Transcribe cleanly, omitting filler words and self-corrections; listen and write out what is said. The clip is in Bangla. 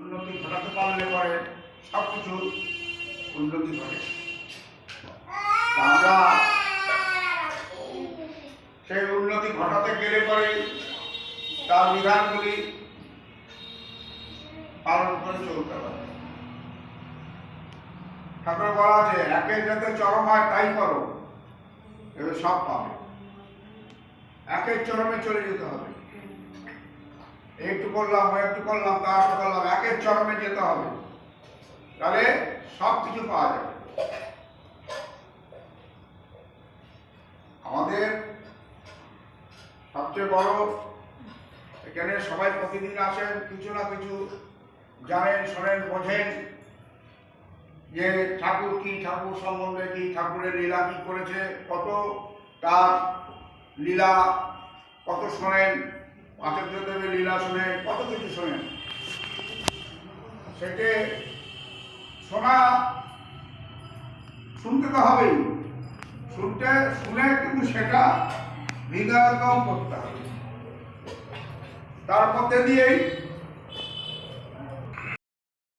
উন্নতি ঘটাতে পারলে পরে সব কিছু উন্নতি ঘটে। আমরা সেই উন্নতি ঘটাতে গেলে পরে তার বিধানগুলি পালন করে চলতে হবে। ঠাকুর বলা আছে, একে যাতে চরম হয় তাই করো, এবার সব পাবে। একের চরমে চলে যেতে হবে। একটু করলাম, একটু করলাম, তারপর করলাম, একের চরমে যেতে হবে, তাহলে সব কিছু পাওয়া যাবে। আমাদের সবচেয়ে বড়, এখানে সবাই প্রতিদিন আসেন, কিছু না কিছু জানেন, শোনেন, বোঝেন যে ঠাকুর কি, ঠাকুর সম্বন্ধে কি, ঠাকুরের লীলা কি করেছে, কত তার লীলা কত শোনেন, আচার্যদেবের লীলা শোনেন, কত কিছু শোনেন। সেটা শোনা, শুনতে তো হবেই, শুনে কিন্তু সেটা হৃদয়ঙ্গম করতে হবে। তার মধ্যে দিয়েই